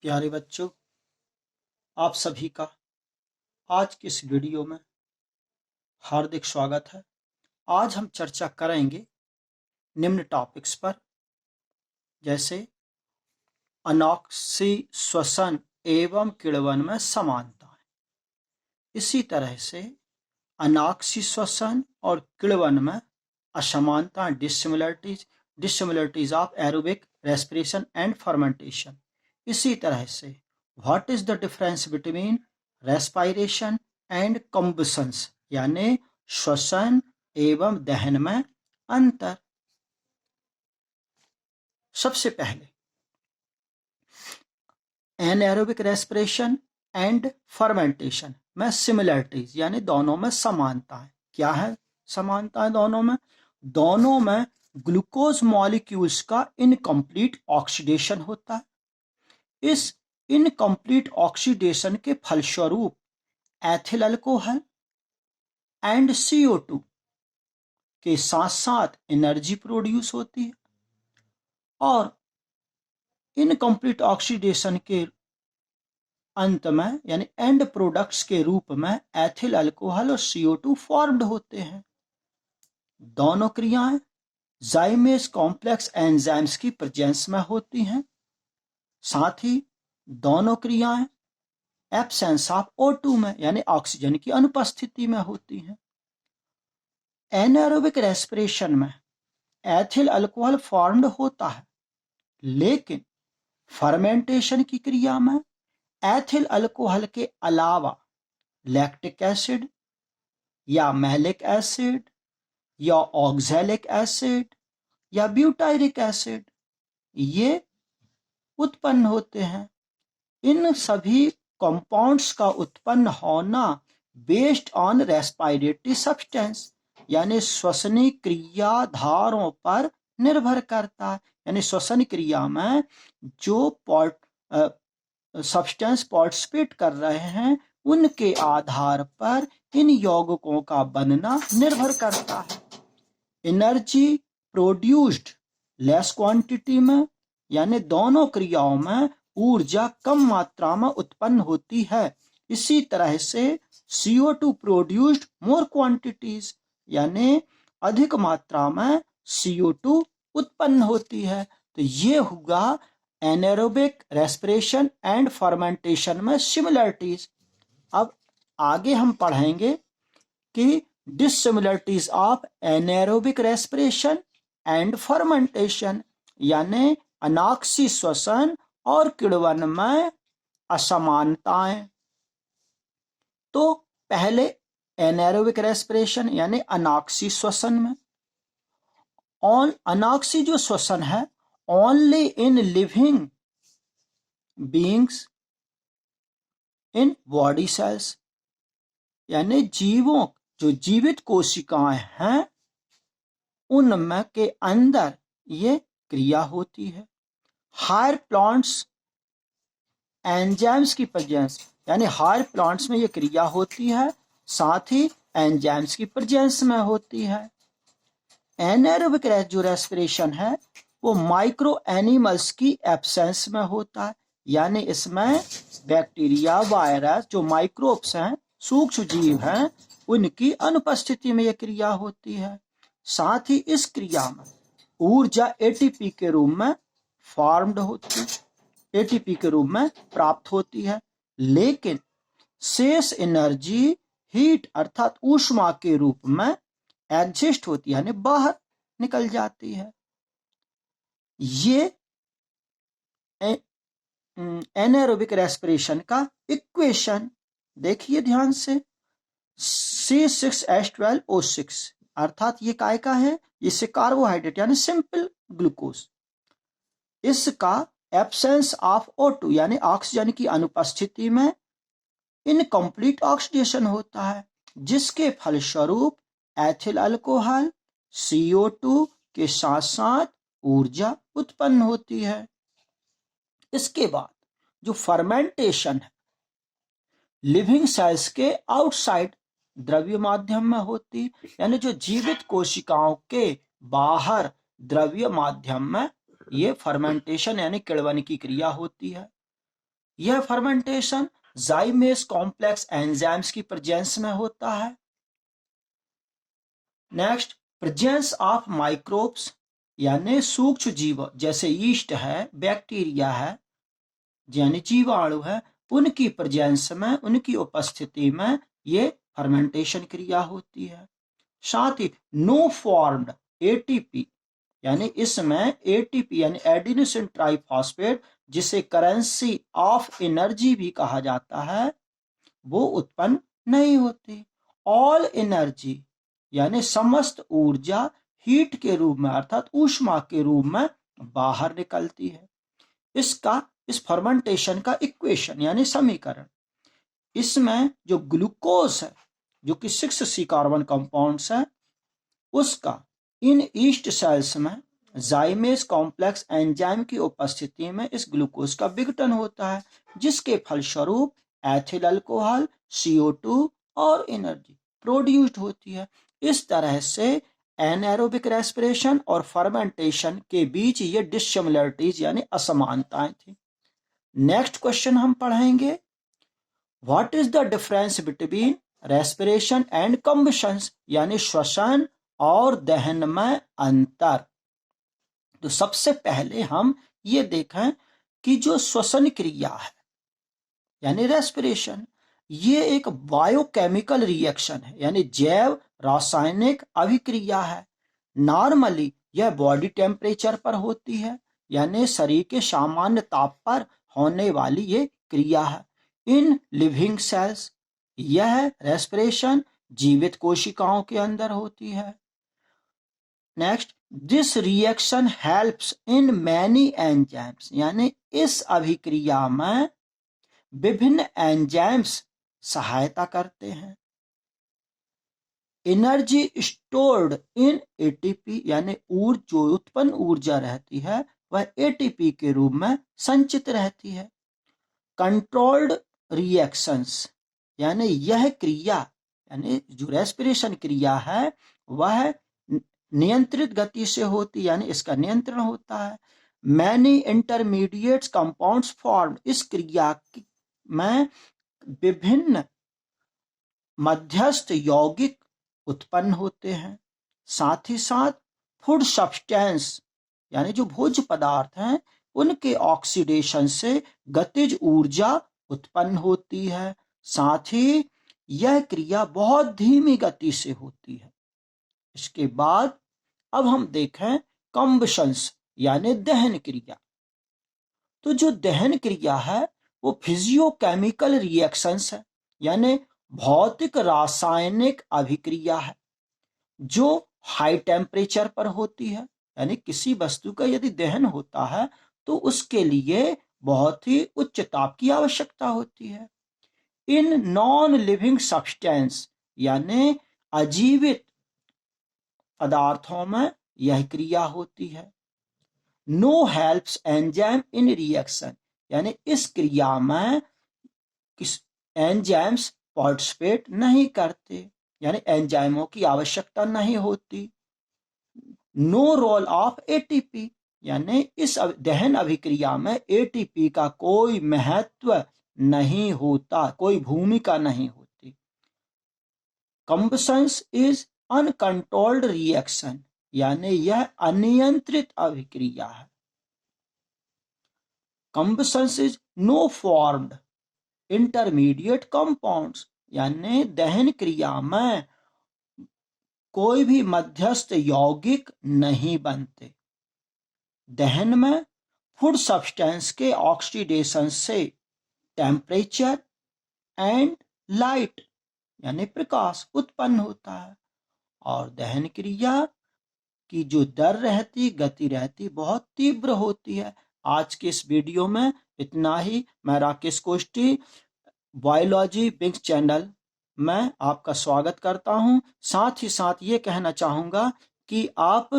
प्यारे बच्चों, आप सभी का आज की इस वीडियो में हार्दिक स्वागत है। आज हम चर्चा करेंगे निम्न टॉपिक्स पर, जैसे अनॉक्सी श्वसन एवं किण्वन में समानताएं। इसी तरह से अनॉक्सी श्वसन और किण्वन में असमानता, dissimilarities of aerobic respiration and fermentation. इसी तरह से what is the difference between respiration and combustions, यानी श्वसन एवं दहन में अंतर। सबसे पहले एनएरोबिक रेस्पिरेशन एंड फर्मेंटेशन में सिमिलरिटीज, यानी दोनों में समानता है। क्या है समानता है दोनों में? दोनों में ग्लूकोज मॉलिक्यूल्स का इनकम्प्लीट ऑक्सीडेशन होता है। इस इनकम्प्लीट ऑक्सीडेशन के फलस्वरूप एथिल अल्कोहल एंड CO2 के साथ साथ एनर्जी प्रोड्यूस होती है, और इनकम्प्लीट ऑक्सीडेशन के अंत में यानी एंड प्रोडक्ट्स के रूप में एथिल अल्कोहल और CO2 फॉर्म्ड होते हैं। दोनों क्रियाएं जाइमेज कॉम्प्लेक्स एंजाइम्स की प्रेजेंस में होती हैं। साथ ही दोनों क्रियाएं एब्सेंस ऑफ O2 में यानी ऑक्सीजन की अनुपस्थिति में होती हैं। एनारोबिक रेस्पिरेशन में एथिल अल्कोहल फॉर्म्ड होता है, लेकिन फर्मेंटेशन की क्रिया में एथिल अल्कोहल के अलावा लैक्टिक एसिड या मैलिक एसिड या ऑक्सैलिक एसिड या ब्यूटायरिक एसिड ये उत्पन्न होते हैं। इन सभी कंपाउंड्स का उत्पन्न होना बेस्ड ऑन रेस्पिरेटरी सब्सटेंस यानी श्वसनी क्रियाधारों पर निर्भर करता है। यानी श्वसन क्रिया में जो सब्सटेंस पार्टिसिपेट कर रहे हैं उनके आधार पर इन यौगिकों का बनना निर्भर करता है। एनर्जी प्रोड्यूस्ड लेस क्वांटिटी में, यानी दोनों क्रियाओं में ऊर्जा कम मात्रा में उत्पन्न होती है। इसी तरह से CO2 प्रोड्यूस्ड मोर क्वांटिटीज, यानी अधिक मात्रा में CO2 उत्पन्न होती है। तो ये हुआ एनारोबिक रेस्पिरेशन एंड फर्मेंटेशन में सिमिलरिटीज। अब आगे हम पढ़ेंगे कि dissimilarities of anaerobic respiration and fermentation, यानी अनॉक्सी श्वसन और किण्वन में असमानताएं। तो पहले एनारोबिक रेस्पिरेशन यानी अनॉक्सी श्वसन में, अनॉक्सी जो श्वसन है only in living beings in body cells, यानी जीवों जो जीवित कोशिकाएं हैं उनमें के अंदर ये क्रिया होती है। हायर प्लांट्स एंजाइम्स की प्रेजेंस, यानी हायर प्लांट्स में ये क्रिया होती है, साथ ही एंजाइम्स की प्रेजेंस में होती है। एनारोबिक जो रेस्पिरेशन है वो माइक्रो एनिमल्स की एब्सेंस में होता है, यानी इसमें बैक्टीरिया, वायरस, जो माइक्रोब्स हैं, सूक्ष्म जीव हैं, उनकी अनुपस्थिति में यह क्रिया होती है। साथ ही इस क्रिया में ऊर्जा ATP के रूप में फॉर्म्ड होती है, ATP के रूप में प्राप्त होती है, लेकिन शेष एनर्जी हीट अर्थात ऊष्मा के रूप में एग्जिस्ट होती है, यानी बाहर निकल जाती है। ये एनारोबिक रेस्पिरेशन का इक्वेशन देखिए ध्यान से, C6H12O6 अर्थात ये काय का है, इससे कार्बोहाइड्रेट यानी सिंपल ग्लूकोज, इसका एब्सेंस ऑफ O2 यानी ऑक्सीजन की अनुपस्थिति में इनकम्प्लीट ऑक्सीडेशन होता है, जिसके फलस्वरूप एथिल अल्कोहल CO2 के साथ साथ ऊर्जा उत्पन्न होती है। इसके बाद जो फर्मेंटेशन है लिविंग सेल्स के आउटसाइड द्रव्य माध्यम में होती, यानी जो जीवित कोशिकाओं के बाहर द्रव्य माध्यम में ये फर्मेंटेशन यानी किण्वन की क्रिया होती है। यह फर्मेंटेशन जाइमेस कॉम्प्लेक्स एंजाइम्स की प्रेजेंस में होता है। नेक्स्ट, प्रेजेंस ऑफ माइक्रोब्स यानी सूक्ष्म जीव जैसे ईस्ट है, बैक्टीरिया है, यानी जीवाणु है, उनकी प्रेजेंस में, उनकी उपस्थिति में ये फर्मेंटेशन क्रिया होती है। साथ ही नो फॉर्म्ड एटीपी, यानी इसमें एटीपी यानी एडिनोसिन ट्राइफॉस्फेट, जिसे करेंसी ऑफ एनर्जी भी कहा जाता है, वो उत्पन्न नहीं होती। ऑल एनर्जी यानी समस्त ऊर्जा हीट के रूप में अर्थात ऊष्मा के रूप में बाहर निकलती है। इस फर्मेंटेशन का इक्वेशन यानी समीकरण, इसमें जो ग्लूकोज है जो कि 6C कार्बन कंपाउंड्स है, उसका इन ईस्ट सेल्स में जाइमेस कॉम्प्लेक्स एंजाइम की उपस्थिति में इस ग्लूकोज का विघटन होता है, जिसके फलस्वरूप एथिल अल्कोहल, CO2 और एनर्जी प्रोड्यूस्ड होती है। इस तरह से एनारोबिक रेस्पिरेशन और फर्मेंटेशन के बीच ये डिसिमिलरिटीज यानी असमानताएं थी। नेक्स्ट क्वेश्चन हम पढ़ेंगे, what is the difference between respiration and combustion, यानी श्वसन और दहन में अंतर। तो सबसे पहले हम ये देखें कि जो श्वसन क्रिया है यानी रेस्पिरेशन, ये एक बायोकेमिकल रिएक्शन है यानी जैव रासायनिक अभिक्रिया है। नॉर्मली यह बॉडी टेम्परेचर पर होती है, यानी शरीर के सामान्य ताप पर होने वाली ये क्रिया है। इन लिविंग सेल्स यह रेस्पिरेशन जीवित कोशिकाओं के अंदर होती है। Next, this reaction helps in many enzymes, यानी इस अभिक्रिया में विभिन्न एंजाइम्स सहायता करते हैं। एनर्जी स्टोर्ड इन एटीपी, यानी जो उत्पन्न ऊर्जा रहती है वह एटीपी के रूप में संचित रहती है। कंट्रोल्ड रिएक्शंस, यानी यह क्रिया यानी जो रेस्पिरेशन क्रिया है वह नियंत्रित गति से होती, यानी इसका नियंत्रण होता है। मैनी इंटरमीडिएट कंपाउंड्स फॉर्म, इस क्रिया में विभिन्न मध्यस्थ यौगिक उत्पन्न होते हैं। साथ ही साथ फूड सब्सटेंस यानी जो भोज्य पदार्थ हैं उनके ऑक्सीडेशन से गतिज ऊर्जा उत्पन्न होती है। साथ ही यह क्रिया बहुत धीमी गति से होती है। इसके बाद अब हम देखें कंबशंस यानी दहन क्रिया। तो जो दहन क्रिया है वो फिजियोकेमिकल रिएक्शंस है, यानी भौतिक रासायनिक अभिक्रिया है जो हाई टेम्परेचर पर होती है। यानी किसी वस्तु का यदि दहन होता है तो उसके लिए बहुत ही उच्च ताप की आवश्यकता होती है। इन नॉन लिविंग सब्सटेंस यानी अजीवित पदार्थों में यह क्रिया होती है। नो हेल्प्स एंजाइम इन रिएक्शन, यानी इस क्रिया में एंजाइम्स पार्टिसिपेट नहीं करते, यानी एंजाइमों की आवश्यकता नहीं होती। नो रोल ऑफ एटीपी, यानी इस दहन अभिक्रिया में एटीपी का कोई महत्व नहीं होता, कोई भूमिका नहीं होती। कंबशन इज अनकंट्रोल्ड रिएक्शन, यानी यह अनियंत्रित अभिक्रिया है। Combustion is no formed intermediate compounds, यानी दहन क्रिया में कोई भी मध्यस्थ यौगिक नहीं बनते। दहन में फूड सब्सटेंस के ऑक्सीडेशन से टेम्परेचर एंड लाइट यानी प्रकाश उत्पन्न होता है और दहन क्रिया की जो दर रहती, गति रहती, बहुत तीव्र होती है। आज के इस वीडियो में इतना ही। मैं राकेश कोष्टी बायोलॉजी बिंग्स चैनल में आपका स्वागत करता हूं। साथ ही साथ ये कहना चाहूंगा कि आप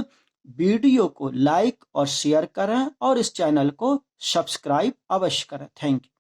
वीडियो को लाइक और शेयर करें और इस चैनल को सब्सक्राइब अवश्य करें। Thank you.